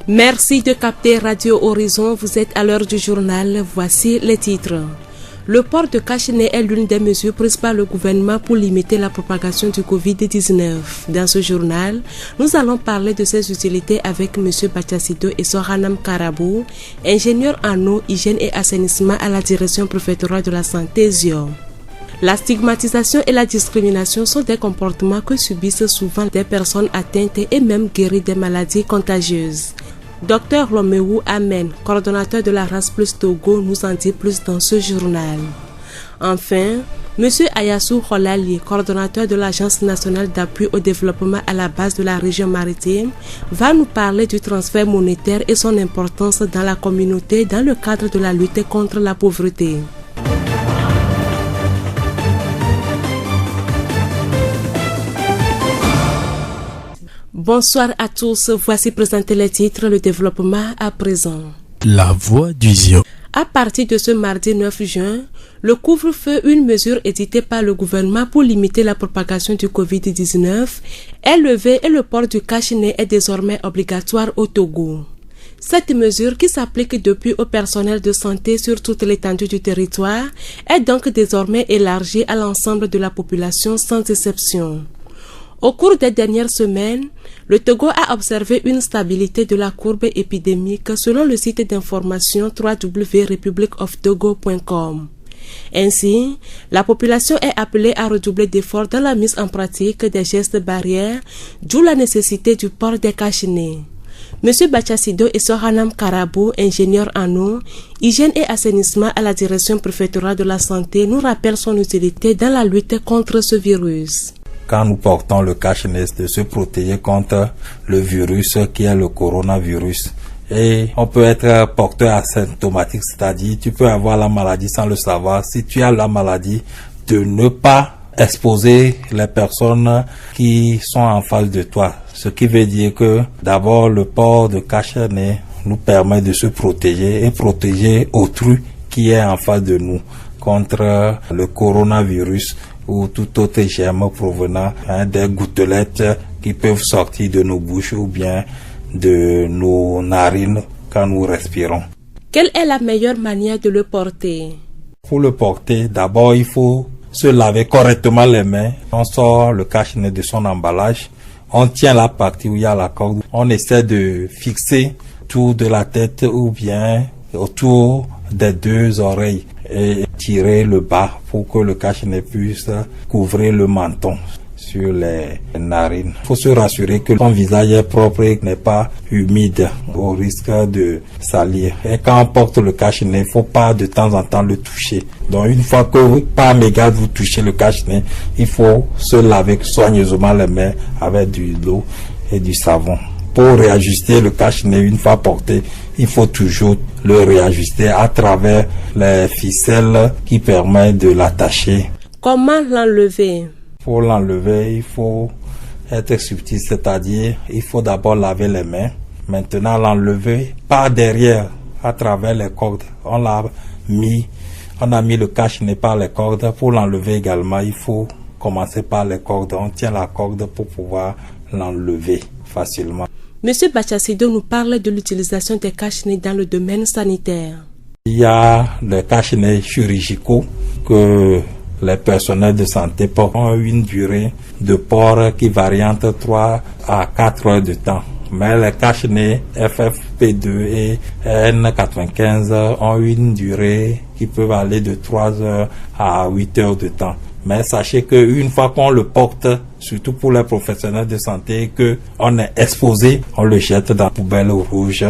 Merci de capter Radio Horizon, vous êtes à l'heure du journal, voici les titres. Le port de cache-nez est l'une des mesures prises par le gouvernement pour limiter la propagation du Covid-19. Dans ce journal, nous allons parler de ses utilités avec M. Bachassido et Sohanam Karabou, ingénieur en eau, hygiène et assainissement à la direction préfectorale de la santé ZIOM. La stigmatisation et la discrimination sont des comportements que subissent souvent des personnes atteintes et même guéries des maladies contagieuses. Dr Roméo Amen, coordonnateur de la Race Plus Togo, nous en dit plus dans ce journal. Enfin, M. Ayassou Holali, coordonnateur de l'Agence nationale d'appui au développement à la base de la région maritime, va nous parler du transfert monétaire et son importance dans la communauté dans le cadre de la lutte contre la pauvreté. Bonsoir à tous, voici présenter les titres, le développement à présent. La voix du ZIOM. À partir de ce mardi 9 juin, le couvre-feu, une mesure éditée par le gouvernement pour limiter la propagation du Covid-19, est levé et le port du cache-nez est désormais obligatoire au Togo. Cette mesure, qui s'applique depuis au personnel de santé sur toute l'étendue du territoire, est donc désormais élargie à l'ensemble de la population sans exception. Au cours des dernières semaines, le Togo a observé une stabilité de la courbe épidémique selon le site d'information www.republicoftogo.com. Ainsi, la population est appelée à redoubler d'efforts dans la mise en pratique des gestes barrières, d'où la nécessité du port des cache-nez. M. Bachassido et Sohanam Karabou, ingénieur en eau, hygiène et assainissement à la direction préfectorale de la santé, nous rappellent son utilité dans la lutte contre ce virus. Quand nous portons le cache-nez, de se protéger contre le virus qui est le coronavirus. Et on peut être porteur asymptomatique, c'est-à-dire tu peux avoir la maladie sans le savoir. Si tu as la maladie, de ne pas exposer les personnes qui sont en face de toi. Ce qui veut dire que d'abord le port de cache-nez nous permet de se protéger et protéger autrui qui est en face de nous contre le coronavirus ou tout autre germe provenant des gouttelettes qui peuvent sortir de nos bouches ou bien de nos narines quand nous respirons. Quelle est la meilleure manière de le porter? Pour le porter, d'abord il faut se laver correctement les mains. On sort le cache-nez de son emballage, on tient la partie où il y a la corde, on essaie de fixer tout de la tête ou bien autour des deux oreilles et tirer le bas pour que le cache-nez puisse couvrir le menton sur les narines. Il faut se rassurer que son visage est propre et n'est pas humide au risque de salir. Et quand on porte le cache-nez, il ne faut pas de temps en temps le toucher. Donc une fois que par mégarde vous touchez le cache-nez, il faut se laver soigneusement les mains avec de l'eau et du savon. Pour réajuster le cache-nez une fois porté, il faut toujours le réajuster à travers les ficelles qui permettent de l'attacher. Comment l'enlever? Pour l'enlever, il faut être subtil, c'est-à-dire il faut d'abord laver les mains. Maintenant l'enlever par derrière à travers les cordes. On a mis le cache-nez par les cordes. Pour l'enlever également, il faut commencer par les cordes. On tient la corde pour pouvoir l'enlever facilement. Monsieur Bachassido nous parle de l'utilisation des cache-nez dans le domaine sanitaire. Il y a les cache-nez chirurgicaux que les personnels de santé ont une durée de port qui varie entre 3 à 4 heures de temps. Mais les cache-nez FFP2 et N95 ont une durée qui peut aller de 3 heures à 8 heures de temps. Mais sachez qu'une fois qu'on le porte, surtout pour les professionnels de santé, qu'on est exposé, on le jette dans la poubelle rouge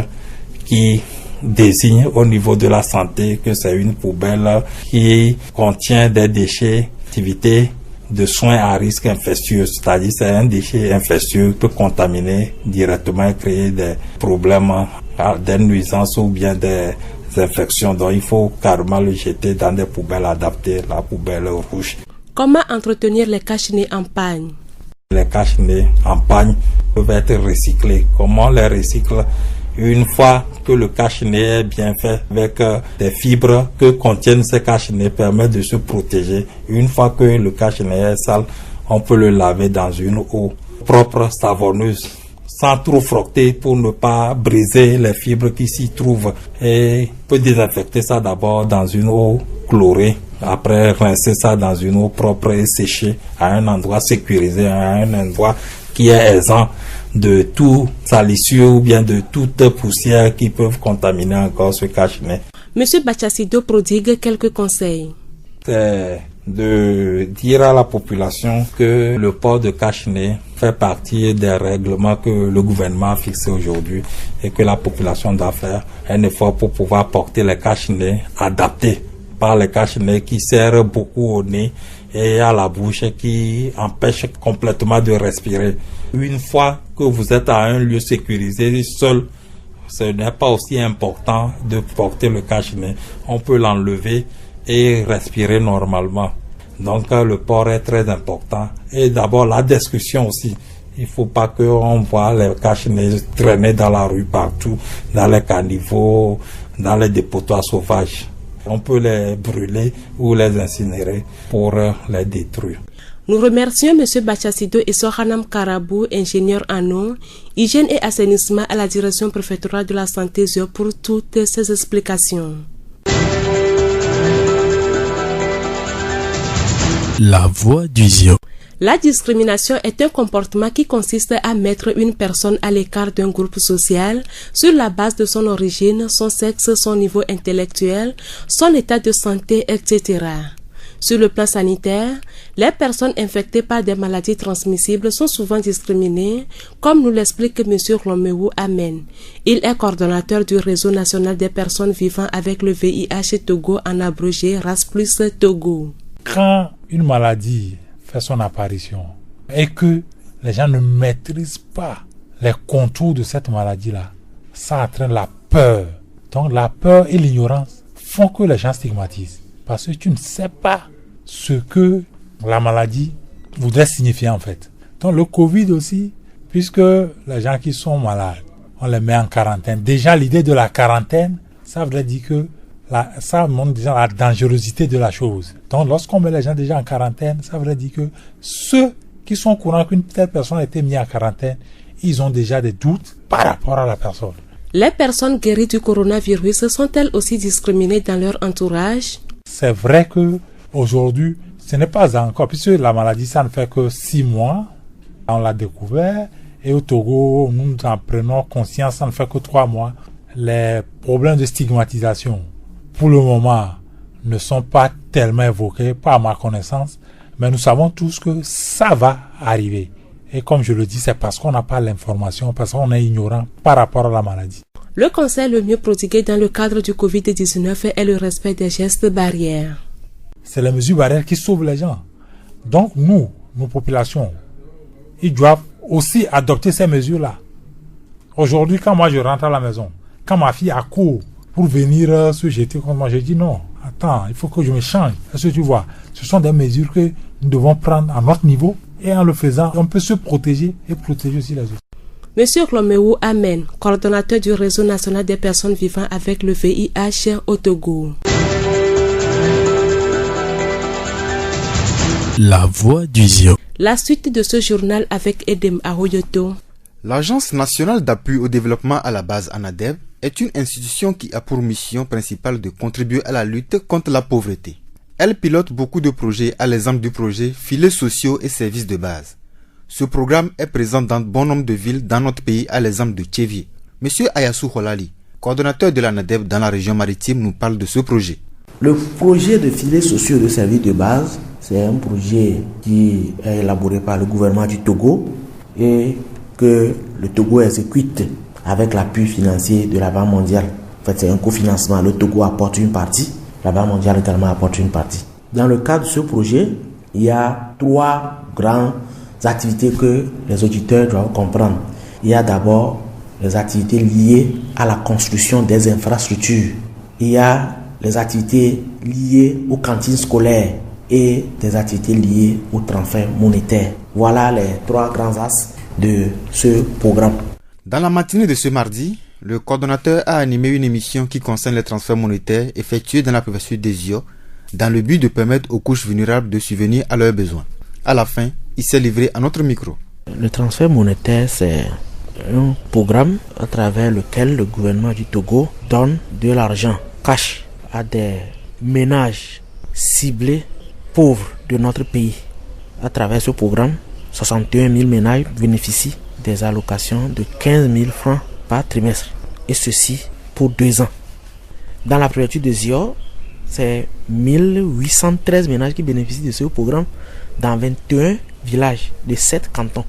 qui désigne au niveau de la santé que c'est une poubelle qui contient des déchets d'activité de soins à risque infectieux. C'est-à-dire c'est un déchet infectieux qui peut contaminer directement et créer des problèmes, des nuisances ou bien des infections. Donc il faut carrément le jeter dans des poubelles adaptées, la poubelle rouge. Comment entretenir les cache-nez en pagne? Les cache-nez en pagne peuvent être recyclés. Comment on les recycle? Une fois que le cache-nez est bien fait avec des fibres que contiennent ces cache-nez permet de se protéger. Une fois que le cache-nez est sale, on peut le laver dans une eau propre, savonneuse. sans trop frotter pour ne pas briser les fibres qui s'y trouvent. Et on peut désinfecter ça d'abord dans une eau chlorée. Après, rincer ça dans une eau propre et sécher à un endroit sécurisé, à un endroit qui est exempt de toute salissure ou bien de toute poussière qui peuvent contaminer encore ce cache-nez. Monsieur Bachassido prodigue quelques conseils. C'est de dire à la population que le port de cache-nez fait partie des règlements que le gouvernement a fixés aujourd'hui et que la population doit faire un effort pour pouvoir porter les cache-nez adaptés par les cache-nez qui serrent beaucoup au nez et à la bouche qui empêchent complètement de respirer. Une fois que vous êtes à un lieu sécurisé seul, ce n'est pas aussi important de porter le cache-nez. On peut l'enlever et respirer normalement. Donc le port est très important. Et d'abord la discussion aussi. Il ne faut pas qu'on voit les cache-nez traîner dans la rue partout, dans les caniveaux, dans les dépotoirs sauvages. On peut les brûler ou les incinérer pour les détruire. Nous remercions M. Bachassido et Sohanam Karabou, ingénieur en eau, hygiène et assainissement à la direction préfectorale de la santé ZIO pour toutes ces explications. La voix du ZIO. La discrimination est un comportement qui consiste à mettre une personne à l'écart d'un groupe social sur la base de son origine, son sexe, son niveau intellectuel, son état de santé, etc. Sur le plan sanitaire, les personnes infectées par des maladies transmissibles sont souvent discriminées, comme nous l'explique M. Roméo Amen. Il est coordonnateur du réseau national des personnes vivant avec le VIH Togo, en abrégé RAS+ Togo. Quand une maladie fait son apparition et que les gens ne maîtrisent pas les contours de cette maladie-là, ça entraîne la peur. Donc la peur et l'ignorance font que les gens stigmatisent. Parce que tu ne sais pas ce que la maladie voudrait signifier en fait. Donc le Covid aussi, puisque les gens qui sont malades, on les met en quarantaine. Déjà l'idée de la quarantaine, ça voudrait dire que ça montre déjà la dangerosité de la chose. Donc lorsqu'on met les gens déjà en quarantaine, ça veut dire que ceux qui sont au courant qu'une telle personne a été mise en quarantaine, ils ont déjà des doutes par rapport à la personne. Les personnes guéries du coronavirus sont-elles aussi discriminées dans leur entourage? C'est vrai que aujourd'hui, ce n'est pas encore, puisque la maladie, ça ne fait que 6 mois. On l'a découvert et au Togo, nous en prenons conscience, ça ne fait que 3 mois. Les problèmes de stigmatisation, pour le moment, ne sont pas tellement évoqués, pas à ma connaissance, mais nous savons tous que ça va arriver. Et comme je le dis, c'est parce qu'on n'a pas l'information, parce qu'on est ignorant par rapport à la maladie. Le conseil le mieux prodigué dans le cadre du Covid-19 est le respect des gestes barrières. C'est les mesures barrières qui sauvent les gens. Donc nous, nos populations, ils doivent aussi adopter ces mesures-là. Aujourd'hui, quand moi je rentre à la maison, quand ma fille accourt pour venir se jeter contre moi, je dis non, attends, il faut que je me change. Est-ce que tu vois, ce sont des mesures que nous devons prendre à notre niveau et en le faisant, on peut se protéger et protéger aussi les autres. Monsieur Roméo Amen, coordonnateur du réseau national des personnes vivant avec le VIH au Togo. La voix du ZIO. La suite de ce journal avec Edem Aroyoto. L'Agence nationale d'appui au développement à la base ANADEB est une institution qui a pour mission principale de contribuer à la lutte contre la pauvreté. Elle pilote beaucoup de projets à l'exemple du projet Filets sociaux et services de base. Ce programme est présent dans bon nombre de villes dans notre pays à l'exemple de Tchévier. Monsieur Ayassou Holali, coordonnateur de l'ANADEB dans la région maritime, nous parle de ce projet. Le projet de filets sociaux de services de base, c'est un projet qui est élaboré par le gouvernement du Togo et que le Togo exécute avec l'appui financier de la Banque mondiale. En fait, c'est un cofinancement. Le Togo apporte une partie, la Banque mondiale également apporte une partie. Dans le cadre de ce projet, il y a 3 grandes activités que les auditeurs doivent comprendre. Il y a d'abord les activités liées à la construction des infrastructures. Il y a les activités liées aux cantines scolaires et des activités liées au transfert monétaire. Voilà les 3 grands axes de ce programme. Dans la matinée de ce mardi, le coordonnateur a animé une émission qui concerne les transferts monétaires effectués dans la préfecture des ZIO dans le but de permettre aux couches vulnérables de subvenir à leurs besoins. À la fin, il s'est livré à notre micro. Le transfert monétaire, c'est un programme à travers lequel le gouvernement du Togo donne de l'argent cash à des ménages ciblés pauvres de notre pays. À travers ce programme, 61 000 ménages bénéficient des allocations de 15 000 francs par trimestre. Et ceci pour 2 ans. Dans la préfecture de Zio, c'est 1813 ménages qui bénéficient de ce programme dans 21 villages de 7 cantons.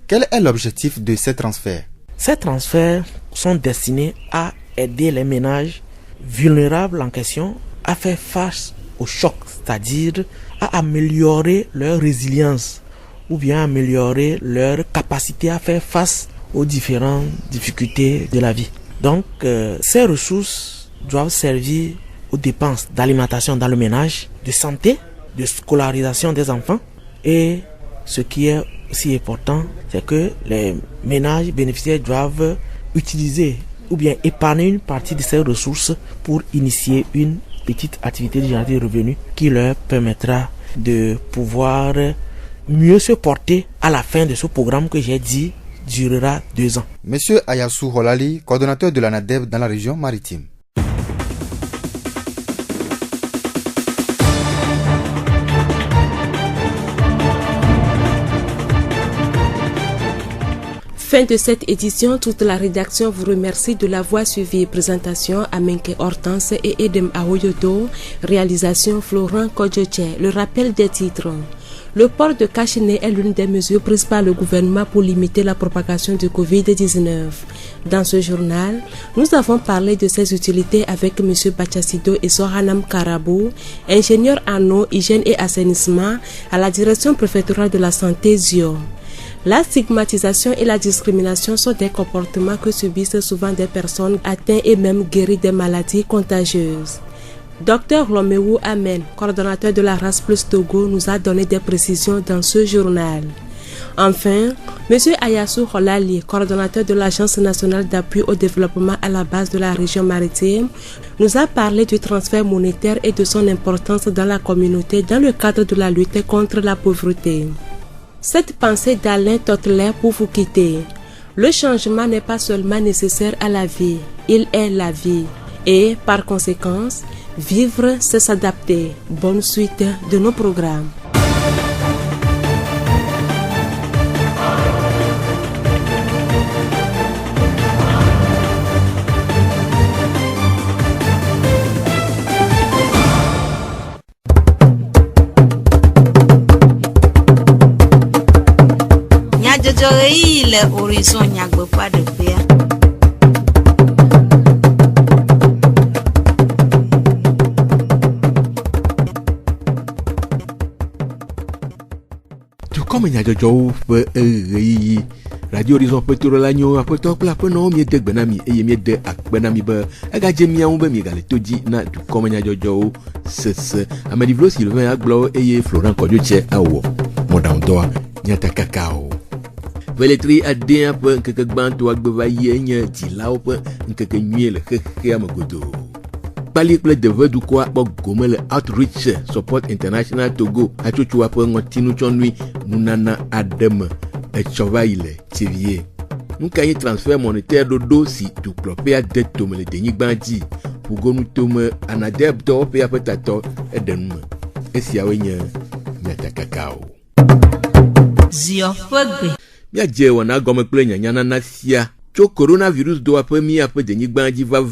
Quel est l'objectif de ces transferts? Ces transferts sont destinés à aider les ménages vulnérables en question à faire face au choc, c'est-à-dire à améliorer leur résilience ou bien améliorer leur capacité à faire face aux différentes difficultés de la vie. Donc, ces ressources doivent servir aux dépenses d'alimentation dans le ménage, de santé, de scolarisation des enfants. Et ce qui est aussi important, c'est que les ménages bénéficiaires doivent utiliser ou bien épargner une partie de ces ressources pour initier une petite activité de génération de revenus qui leur permettra de pouvoir mieux se porter à la fin de ce programme que j'ai dit durera 2 ans. Monsieur Ayassou Holali, coordonnateur de l'ANADEB dans la région maritime. Fin de cette édition, toute la rédaction vous remercie de l'avoir suivi. Présentation Amenke Hortense et Edem Aoyodo. Réalisation Florent Kodjoche. Le rappel des titres. Le port de cache-nez est l'une des mesures prises par le gouvernement pour limiter la propagation du Covid-19. Dans ce journal, nous avons parlé de ses utilités avec M. Bachassido et Sohanam Karabou, ingénieur en eau, hygiène et assainissement à la direction préfectorale de la santé Zio. La stigmatisation et la discrimination sont des comportements que subissent souvent des personnes atteintes et même guéries des maladies contagieuses. Dr Lomewu Amen, coordonnateur de la Race Plus Togo, nous a donné des précisions dans ce journal. Enfin, M. Ayassou Holali, coordonnateur de l'Agence nationale d'appui au développement à la base de la région maritime, nous a parlé du transfert monétaire et de son importance dans la communauté dans le cadre de la lutte contre la pauvreté. Cette pensée d'Alain Totler pour vous quitter. Le changement n'est pas seulement nécessaire à la vie, il est la vie. Et par conséquent, vivre, c'est s'adapter. Bonne suite de nos programmes. Le horizon nyagbe pas de père. Tu comme nya jojo Radio Horizon Petro la nyo apoto pla pono mi de gbenami e mi de akbenami ba aga jemia un be mi gale toji na tu comme nya jojo sese amadi vlo Sylvain Aglo e Florent Kodjoche awo modam doa nyata kakao Veletri adien pe nkeke gbanto agbevaye nye dilao pe nkeke nuye le keke amagodo. Pali ple de vedu kwa bo gome le Outreach Support International Togo achochua pe ngotinu chonui munana adem echova ile chevie. Nka yi transfert monétaire dodo si tu klope a det tome le denyi gbanji pour gonu tome anadeb to pe apetato edenum. Esi awenye nyata kakao. Zio fogbe. Mia je wana gome kple nyanyana na sia tso coronavirus do ape mi ape denyi gbanji va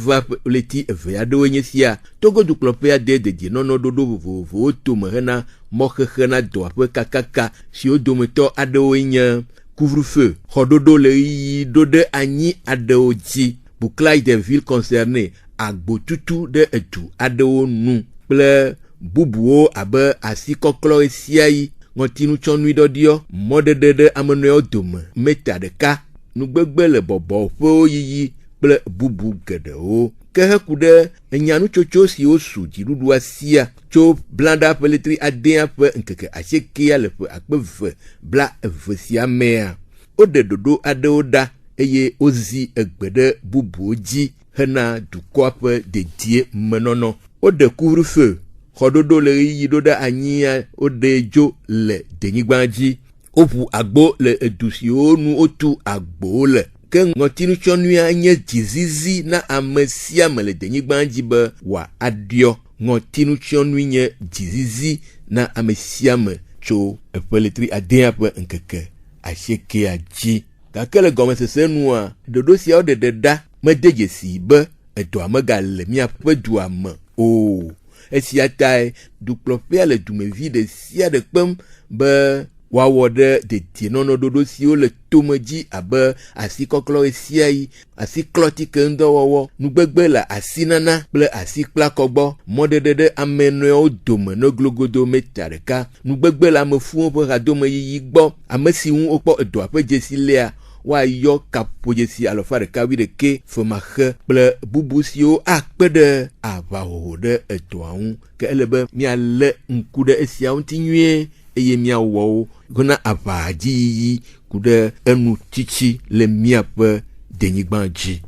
leti eve aɖewo nye sia Togo dukplɔƒe ade dedienɔnɔ dodo vovovowo tome hena mɔxexe na do ape kakaka siwo dometɔ aɖewoe nye couvre-feu xɔdodo le ɣi do ɖe anyi aɖewo dzi bouclage des villes concernées agbotutu ɖe edu aɖewo nu kple bubuwo abe asikɔklɔ sia yi ngɔtinu tsɔnui dɔdiɔ mɔɖeɖe ɖe amenɔewo dome meta ɖeka nugbegbe le bɔbɔ ƒewo yiyi kple bubu geɖewo ke heku ɖe enyanutsotso siwo su dziɖuɖua sia tso blanda ƒe letri adea ƒe ŋkeke asiekea le ƒe 2020 sia mea woɖe ɖoɖo aɖewo ɖa eye wozi egbe ɖe bubuwo dzi hena dukɔa ƒe dedie menɔnɔ woɖe couvre-feu xɔɖoɖo le ɣiyi ɖo ɖe anyia woɖe dzo le denyigba dzi opu agbo le edusio nu otu agbo le ke ngotinu chonu anye jizizi na amesia mele denyigbanji be wa adio ngotinu chonu nye jizizi na amesia me cho epeletri adea pe nkeke asheke aji kakele gome sese nua dodo sia de deda medeje si be edo amega le mia pe du am o esiatai du klopia le du mevi de sia de pem be wa wode de tinono dodo sio le tomeji abe asi koklo esiai asi kloti kendo wowo nugbegbe la asinana ple asi klakogbo modedede ameno dome no glogodo metareka nugbegbe la mefu po radome yi gbo amesi hu opo edo apeje silea wa yo kapojesi alofare kawide ke fomache ple bubusio akpede avaho de edo ahun ke elebe mi ale nkude esia untinwie eye mia wo gona abaji kude enu chichi le mia pe denyigbanji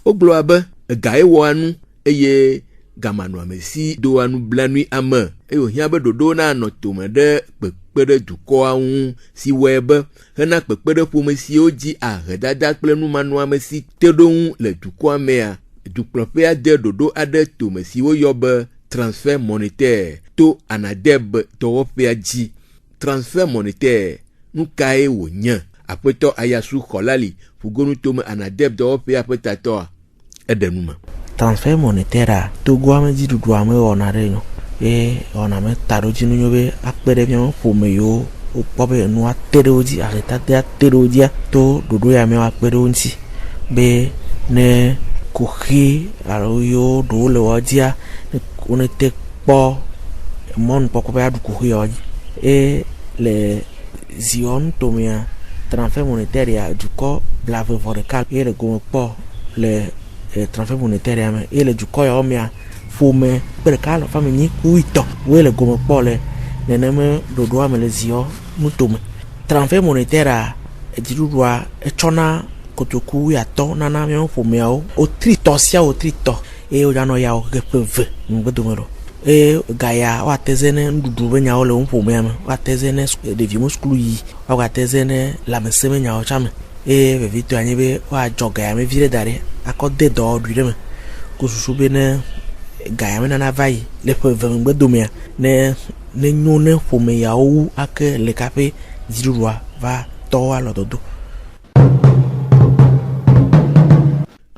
oglo abe gae wo anu eye gamanu amesi do anu blanui ame eyo hia be dodo na no tomede pepede duko ahun si webe hena pepede pomesi oji ahedada kple nu manu amesi tedon le duko amea dukplopea de dodo ade tomesi wo yobe transfert monétaire to anadeb towopea ji transfert monétaire nukae wonya apeto ayasu kolali fugonu tome anadeb towopea petato edenuma transfert monétaire Togo ameji dudu ame onare no ona me taro jinu nyobe akpere mi fome yo opobe no atere oji areta de atere oji to dodo ya me akpere onti be ne kohi aro yo do le wajia on était pas mon poko ba du kohi oji le zion tomia transfert monétaire ya du ko blave vorecal le go po le transfert monétaire ya me le du ko ya omia fome perka lo famini kuito le go po le neneme dodo ame le zio mutome transfert monétaire edidua echona kotoku ya to nana mi fome o trito sia o trito o jano ya o gepeve ngbedomero gaya wa tezene ndudu be nya o le fome am wa tezene de vimo skulu yi wa tezene la meseme nya o chame be vito anyebe wa joga ya me vire dare akode do duire me kususu be ne gaya me na vai le peve ngbedomia ne nyone fome ya o ake le kape zirua va to ala dodo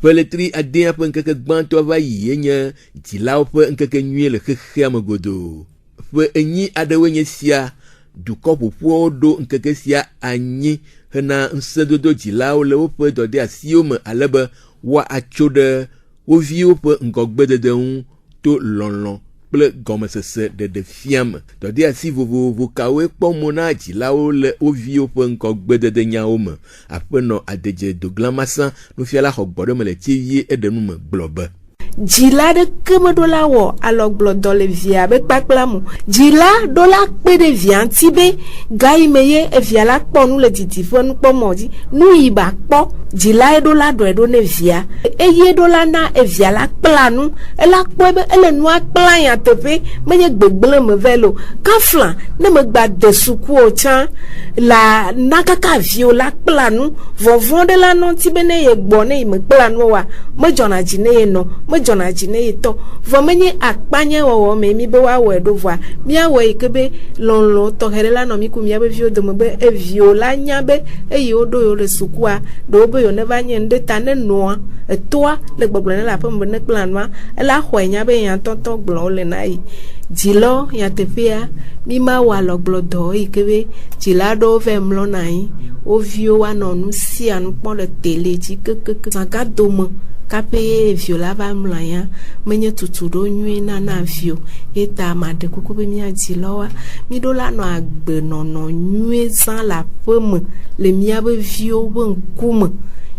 peletri adea pe nkeke gbanto va yenye dilao pe nkeke nyue le khekhe amegodo pe enyi adewe nye sia duko popo do nkeke sia anyi hena nsedodo dilao le pe dode asio me alebe wa achode wo vio pe ngogbedede un to lonlon ple gomesese de fiam dode asi vovo kawe po mona dilao le wo vio pe ngogbedede nyawo me apeno adeje doglamasa no fiala hogbode me le tivie edenu me globe jila de keme do la wo alog blodo le via be kpaklamu jila do la pe de via tibe gai meye e via la kpo nu le titifon kpo moji nu iba kpo jila e do la do ne via e ye do la na e via la planu e la kpo be ele nu akpla ya tepe menye gbegbele me velo kaflan ne me gba de suku o chan la nakaka vio la planu vovon de la non tibe ne ye gbo ne me planu wa me jona jine ye no jona jine to vomenye akpanya wo me mi be wa we do voa mi awe ikebe lonlo to herela no mi ku mi abe vio de mo be e vio la nya be e yo do yo le sukua do be yo ne va nye nde tane no e toa le gbogbo ne la pe mo ne plan ma e la hwe nya be yan tonton gblo le nai jilo ya tepia mi ma wa lo gblodo ikebe jila do ve mlo nai o vio wa no nu si anu pon le tele ji kekeke sanga do mo kape viola va mlaya menye tutudo nyue na vio eta made kuku be mi ajilowa mi do la no agbe no nyue san la peme le mi abe vio bo nkume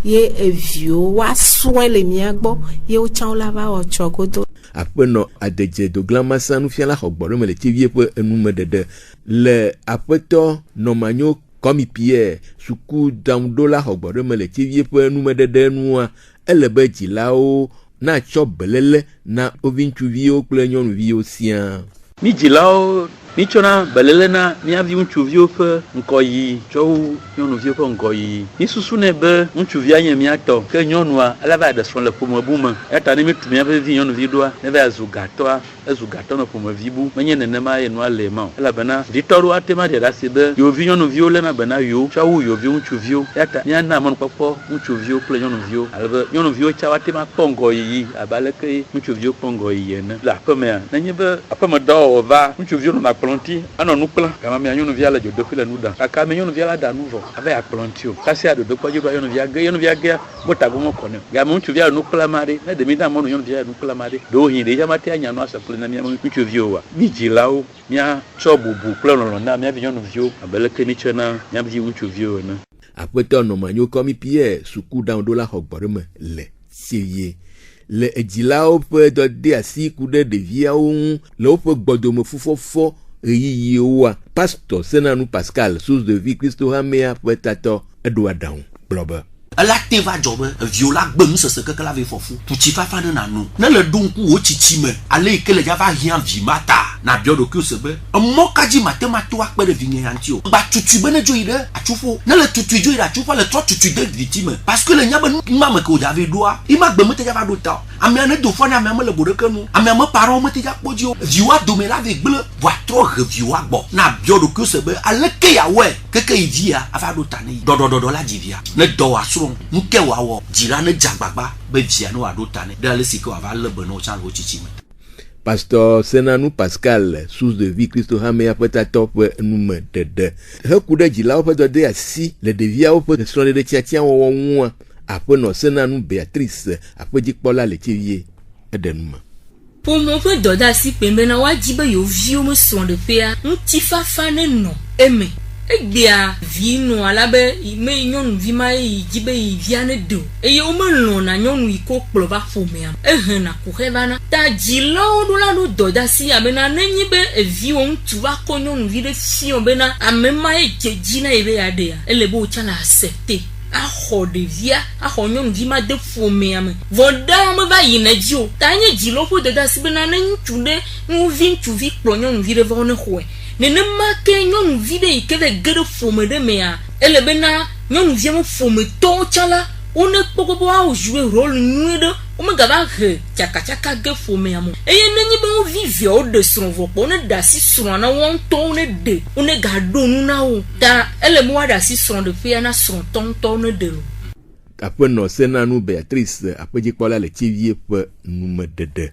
ye vio wa soin le mi agbo ye o chan la va o chogodo apeno adeje doglamasa nu fiala hogboro me le tivie pe enu medede le apeto no manyo komi Pierre suku damdola hogboro me le tivie pe enu medede nuwa elebe jilao na cho belele na ovintuvio kple nyonuvio sia mi jilao Michona belelena miavi ŋutsuvio ƒe ŋkɔyi tsɔ wu nyɔnuvio ƒe ŋkɔyi. Mi susu nɛ be ŋutsuvia nye miatɔ ke nyɔnua ele va ɖe srɔ̃ le ƒomebu me. Eta ne mitu miaƒe vi nyɔnuvi ɖoa ne va zu gatɔa ezu gatɔ nɔ ƒomevi bu menye nenema ye nua le ma o. Elabena vitɔ ɖewo ate ma ɖe ɖe asi be yewovi nyɔnuviwo lena bena yewo tsɔ wu yewovi ŋutsuviwo. Eta miana mɔnukpɔkpɔ ŋutsuviwo kple nyɔnuviwo alebe nyɔnuviwo tsa ate ma kpɔ ŋgɔyiyi abe aleke ŋutsuviwo kpɔ ŋgɔyiyi ene. Le aƒemea nenye be aƒemedɔwɔwɔ va ŋutsuviwo nɔ akplɔ̃ti anɔ nu kplã gama mia nyɔnuvia le dzodoƒe le nu ɖam kaka me nyɔnuvia la ɖa nu vɔ ava akplɔ̃ti o kasia dodokpɔdzi ɖo nyɔnuvia ge mota go mɔkɔ ne game ŋutsuvia le nu kplã ma ɖe ne ɖemi da mɔnu nyɔnuvia le nu kplã ma ɖe ɖewo hin ɖe yama te anya nu asepli na mia ŋutsuviwo wa mi dzilawo mia tsɔ bubu kple lɔlɔ na mia vi nyɔnuviwo abe leke mi tsɔ na mia vi ŋutsuviwo ene. Aƒetɔ nɔmanyo kɔmi Pierre sukuɖaŋuɖola xɔ gbɔɖeme le Séville. Le edzilawo ƒe dɔde asi ku ɖe ɖeviawo ŋu le woƒe gbɔdome fufɔfɔ ɣeyiyiwoa, Pastor Senanu Pascal source de vie Christo Hamea ƒe tatɔ eɖo aɖaŋu gblɔ be ela te va dzɔ be eviwo la gbe nusese keke la ve fɔfu tutsi fafa ne nanu ne le ɖo ŋku wo tsitsi me ale yi ke le dza va hiã vi ma ta na biɔ ɖokuiwo se be emɔ kadzi mate ma to akpe ɖe vinye ya ŋuti o gba tutui be ne dzo yi ɖe atsufo ne le tutui dzo yi ɖe atsufo le trɔ tutui de ɖiti me parce que le nya be numa me ke wo dza ve ɖoa ima gbe mete dza va ɖo ta o amea ne do fɔ ne amea me le boɖeke nu amea me parents mete dza kpɔ dzi o viwoa dome la ve gble voa trɔ he viwoa gbɔ na biɔ ɖokuiwo se be aleke yawɔe keke yi via ava ɖo ta ne yi ɖɔɖɔɖɔɖɔ la dzi via ne dɔ wòasrɔ̃ nuke wawɔ dzila ne dzagbagba be via ne wòaɖo ta ne ɖe ale si ke wòava lé be ne wotsã le wo tsitsi me. Pastor Senanu Pascal source de vie Christo Hamea ƒe tatɔ ƒe nume ɖeɖe heku ɖe dzilawo ƒe dɔde asi le ɖeviawo ƒe srɔ̃ɖeɖe tiatia wɔwɔ ŋua. Aƒenɔ Senanu Beatrice aƒedzikpɔla le Tsevie eɖe nume. Ƒome ƒe dɔde asi kpe bena woadzi be yewoviwo me srɔ̃ɖeƒea ŋutifafa ne nɔ eme. Egbea vi nɔ alabe me nyɔnuvi ma yi dzi be yi via ne do eye wo melɔna nyɔnu yi ko kplɔ va ƒomea ehena kuxe vana ta dzilawo ɖo la ɖo dɔdasi abena nenyi be eviwo ŋutsu va kɔ nyɔnuvi ɖe fiɔ bena ame ma ye dze dzi na ye be yaɖea ele be wotsã le accepte axɔ ɖevia axɔ nyɔnuvi ma de ƒomea me vɔɖa me va yina dzi o ta nye dzilawo ƒe dɔdasi bena ne ŋutsu ɖe ŋutsuvi kplɔ nyɔnuvi ɖe va ne xɔe nenema ke nyɔnuvi ɖe yi ke ve ge ɖe ƒome ɖe mea ele bena nyɔnuvia me ƒometɔwo tsã la wone kpɔkpɔ be woawo jouer rôle nyui ɖe womegava he tsakatsaka ge ƒomea me eye nenye be wo vi viawo ɖe srɔ̃ vɔ kpɔ ne ɖe asi srɔ̃a na wo ŋutɔwo ne ɖe wone gaɖo nu na wo ta ele be woaɖe asi srɔ̃ɖeƒea na srɔ̃tɔ ŋutɔwo ne ɖe lo. Aƒenɔ Senanu Beatrice aƒedzikpɔla le Tsevie ƒe numeɖeɖe.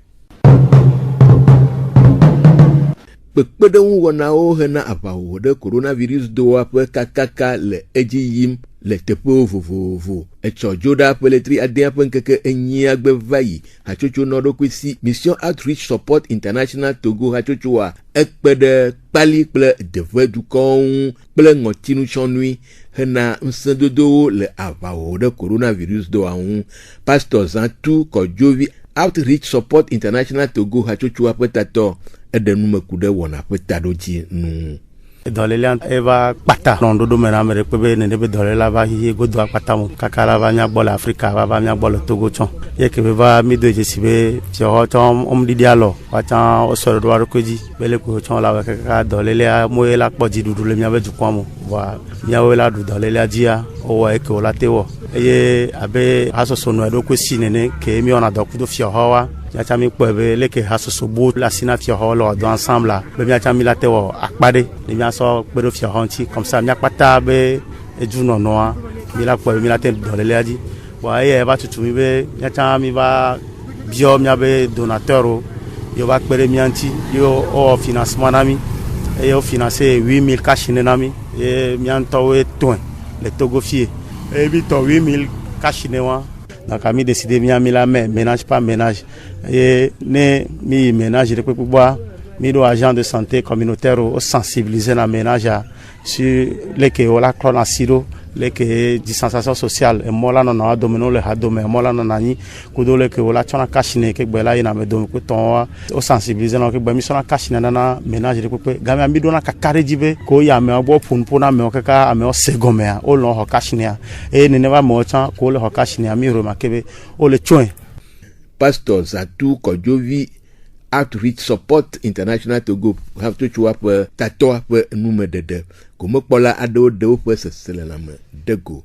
Kpekpeɖeŋu wɔnawo hena aʋawɔwɔ ɖe coronavirus doa ƒe kakaka le edzi yim le teƒewo vovovo. Etsɔ dzo ɖa ƒe letri adea ƒe ŋkeke enyia gbe va yi hatsotso nɔ ɖokui si Mission Outreach Support International Togo hatsotsoa ekpe ɖe kpali kple deve dukɔwo ŋu kple ŋɔtinutsɔnui hena ŋusẽdodowo le aʋawɔwɔ ɖe coronavirus doa ŋu. Pastor Zantu Kɔdzovi Outreach Support International Togo hatsotsoa ƒe tatɔ eɖe nume ku ɖe wɔna ƒe taɖodzi nu. Dɔlélia eva kpata lɔndodo me na ame ɖe kpe be nene be dɔléla va hihi godo akpata mo kaka la va miagbɔ le Afrika va miagbɔ le Togo tsɔ ye ke be va mi do dzesi be fiɔxɔ tsɔ ɔmɖiɖi alɔ woatsã wosɔ ɖo aɖokui dzi be le ko tsɔ la be kaka dɔlélia moye la kpɔ dziɖuɖu le miabe dukɔa me voa miawoe la ɖu dɔlélia dzia wowɔ eke wo la te wɔ eye abe hasoso nɔ ɖokui si nene ke miwɔna dɔ kudo fiɔxɔ wa miatsã mi kpɔe be leke hasoso bo le asi na fiɔxɔ le wɔdɔ ensemble la be miatsã mi la te wɔ akpa ɖe ne miasɔ kpe ɖo fiɔxɔ ŋuti comme ça miakpata be edunɔnɔa mi la kpɔe be mi la te dɔlélia dzi bon eye eva tutu mi be miatsã mi va biɔ miabe donateur yo va kpe ɖe mia ŋuti yo wowɔ financement na mi eye wo finance 8000 cash ne na mi ye mia ŋutɔwoe tɔe le Togo fie eye mi tɔ 8000 cash ne wa. Donc ami décidé mi la ménage par ménage et ne mi ménage de kpekpekpea mi do agent de santé communautaire o sensibiliser na ménage sur les que la clone asido les que distanciation sociale et mola no na domino le hadome mola no nani kudo le que la chona kashine ke gbela ina me dom ko ton o sensibiliser no ke gba mi sona kashine na ménage de kpekpe gami mi do na kakare jibe ko ya me obo punpu na me kaka ame o segomea o lo ho kashine e ne va mo chan ko le ho kashine mi ro makebe o le choin. Pastor Zatu Kɔdzovi Outreach Support International Togo haptochua pe tatoa pe nume dede comme kpola ado de pe seselelame dego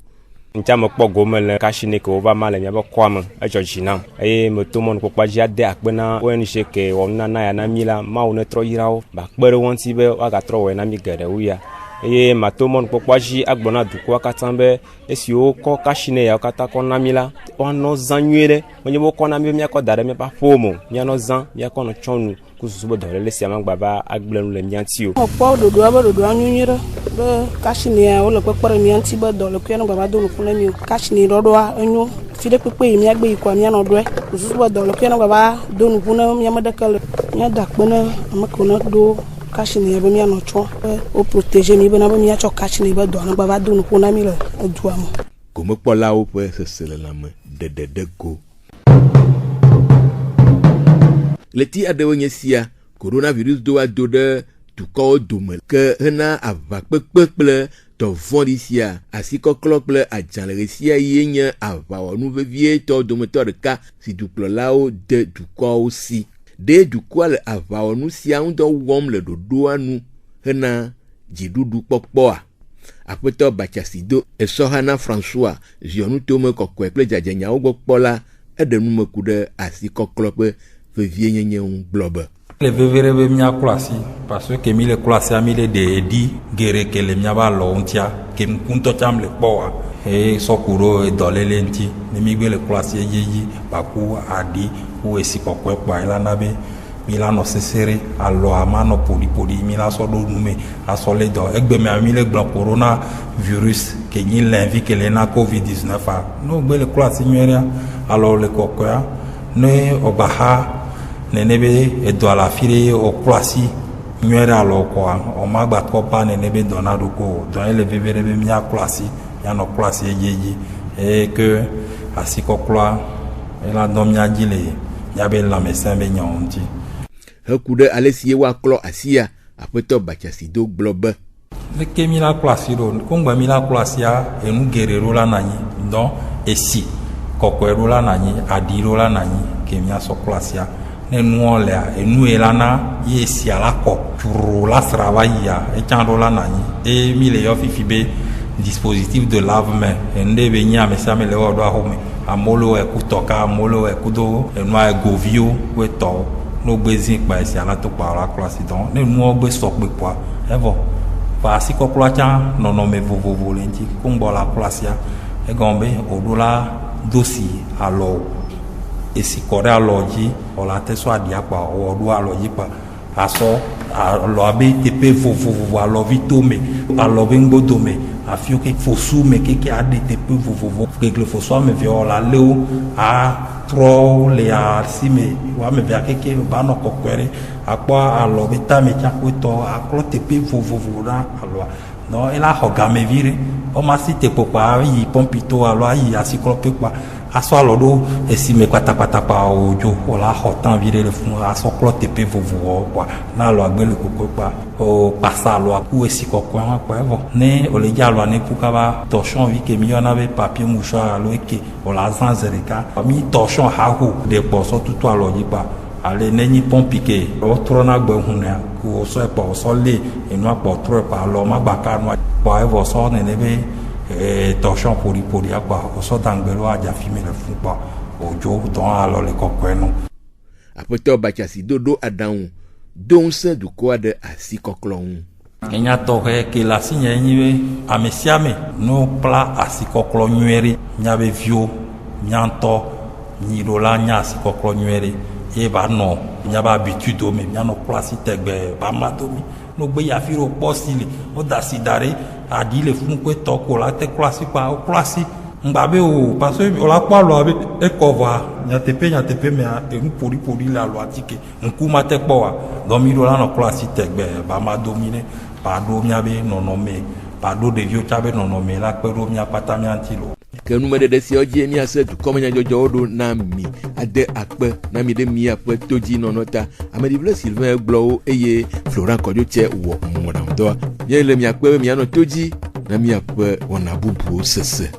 nchama kpɔ gome le kashine ke wova ma le miabe kɔame edzɔdzinam eye metomɔ nukpɔkpa dzi ade akpe na ONG ke wɔnunana ya na mi la mawu ne trɔ yirawo bakpe ɖe wo ŋuti be woagatrɔ wɔe na mi geɖe wuya eye matomɔ nukpɔkpa dzi agblɔ na dukɔa katã be esiwo kɔ kashine yawo katã kɔ na mi la woanɔ zã nyuie ɖe menye be wokɔ na mi be miakɔ da ɖe miaƒe aƒewo me mianɔ zã miakɔ nɔ tsɔnu kususu be dɔléle sia magba va agble nu le mia ŋuti o. Kpɔ ɖoɖoa be ɖoɖoa nyuie ɖe be kashinea wole kpekpe ɖe mia ŋuti be dɔlekui no gbava do nuku na mi o. Kashine ɖɔɖɔa enyo fi ɖe kpekpe yi miagbe yi koa mianɔ ɖɔe kususu be dɔlekui no gbava do nuku na miame ɖeke le miada akpe ne ame kewo ne ɖo kashine be mianɔ tsɔ be wo protege mi bena be miatsɔ kashine be dɔa no gbava do nuku na mi le edua me. Gomekpɔlawo ƒe seselelame dedede go. Leti aɖewo nye sia, coronavirus do ado ɖe dukɔwo dome ke hena aʋakpekpe kple dɔvɔ̃ɖi sia asikɔklɔ kple adzalẽ sia ye nye aʋawɔnu vevietɔ dometɔ ɖeka si dukplɔlawo de dukɔwo si. Ɖe dukɔa le aʋawɔnu sia ŋudɔ wɔm le ɖoɖoa nu hena dziɖuɖu kpɔkpɔa. Aƒetɔ Batsiasido Esɔhana François ziɔnu tome kɔkɔe kple dzadzenyawo gbɔ kpɔla eɖe numeku ɖe asikɔklɔ ƒe vevie nyenye ŋu gblɔ be le vevere be miakplɔ asi parce que mi le kplɔ asia mi le de edi gere ke le miaba lɔ ŋutia ke ŋutɔ tsam le kpɔa eye sɔku ɖo dɔléle ŋuti ne mi gbe le kplɔ asi edzi baku aɖi wo esi kɔkɔe kpɔa elana be mi la nɔ sesere alɔa ma nɔ ƒoɖiƒoɖi mi la sɔ ɖo nume asɔ le dɔ egbe mea mi le gblɔ corona virus ke nyi lɛnvi ke le na COVID-19 a no gbe le kplɔ asi nyuie ɖea alɔ le kɔkɔea ne ɔgbaha nene be edɔ le afi ɖe wòkplɔ asi nyuie ɖe alɔ kɔa ɔmagbatɔ ba nene be dɔna ɖo ko dɔ ye le veve ɖe be miakplɔ asi mianɔ kplɔ asi edzi eye ke asikɔklɔa ela dɔ miadzi le miabe lãmesẽ be nyawo ŋuti. Heku ɖe ale si woaklɔ asia aƒetɔ Batsiasido gblɔ be leke mi la kplɔ asi ɖo kongbe mi la kplɔ asia enu geɖe ɖo la nanyi dɔ esi kɔkɔe ɖo la nanyi aɖi ɖo la nanyi ke miasɔ kplɔ asia ne nuwo lea enu ye la na ye esia la kɔ turu la sra va yia etsã ɖo la nanyi eye mi le yɔ fifi be dispositif de lave-main enu ɖe be nyi ame sia ame le wɔ ɖo axome amewo le wɔ eku tɔka amewo le wɔ eku do enua egoviwo wo etɔwo no gbe zi kpa esia la to kpa la kplɔ asi dɔn ne nuwo gbe sɔgbe kpɔa evɔ ba asikɔklɔa tsã nɔnɔme vovovo le ŋuti kóŋgbɔ la kplɔ asia egɔme be woɖo la dosi alɔ esi kɔ ɖe alɔ dzi wòle ate sɔ aɖia kpa wòɖo alɔ dzi kpa asɔ alɔa be teƒe vovovo alɔvi tome alɔ be ŋgbodome afiwo ke fosu me keke aɖe teƒe vovovo gegle fosu ame eve wòle alewo atrɔ le asi me woame evea keke ba nɔ kɔkɔe ɖe akpɔ alɔ be tame tsakotɔ aklɔ teƒe vovovo na alɔa nɔ ela xɔ gamevi ɖe wɔma si te kpɔkpa ayi pɔmpito alo ayi asikɔlɔƒe kpa asɔ alɔ ɖo esime kpatakpata kpa wodzo wòle axɔ tã vi ɖe le funu asɔ klɔ teƒe vovovowo kpa na alɔa gbe le koko kpa o kpasa alɔa ku esi kɔkɔe hã kpa evɔ ne wòle dzi alɔa ne ku kaba tɔsɔn vi ke mi yɔna be papier mouchoir alo eke wòle azã ze ɖeka mi tɔsɔn haho ɖe kpɔsɔ tutu alɔ dzi kpa ale ne nyi pɔmpi ke wotrɔna gbe hunea ku wòsɔ ekpa wòsɔ lé enua kpa wòtrɔ ekpa alɔ magbaka nua kpa evɔ sɔ nene be tɔsɔn ƒoɖiƒoɖi akpa wòsɔ dangbe ɖo adzafi me le funu kpa wòdzo dɔn alɔ le kɔkɔe no. Aƒetɔ Batsiasido ɖo aɖaŋu do ŋusẽ dukɔa ɖe asikɔklɔ ŋu. Enya tɔxɛ ke le asi nye nyi be ame sia ame no kpla asikɔklɔ nyuie ɖe miabe viwo miatɔ nyiɖo la nya asikɔklɔ nyuie ɖe ye va nɔ miabe habitude me mianɔ kplɔ asi tegbe ba ma domi no gbe yafi ɖo kpɔ si le woda si da ɖe aɖi le funu kpe tɔ ko la te kplɔ asi kpa wokplɔ asi ŋgba be o parce que wòla kpɔ alɔa be ekɔ vɔa nyateƒe mea enu ƒoɖiƒoɖi le alɔa ti ke ŋku ma te kpɔ wa dɔmi ɖo la nɔ kplɔ asi tegbe ba ma domi ne ba ɖo miabe nɔnɔme ba ɖo ɖeviwo tsa be nɔnɔme la kpe ɖo mia kpata mia ŋuti lo. Ke numeɖeɖe siawo dzi miase dukɔmenyadzɔdzɔwo ɖo na mi ade akpe na mi ɖe miaƒe to dzi nɔnɔ ta Ameɖible Sylvain gblɔwo eye Florent Kɔdzotse wɔ mɔɖaŋudɔ míele miakpe be mianɔ to dzi na miaƒe wɔna bubuwo sese.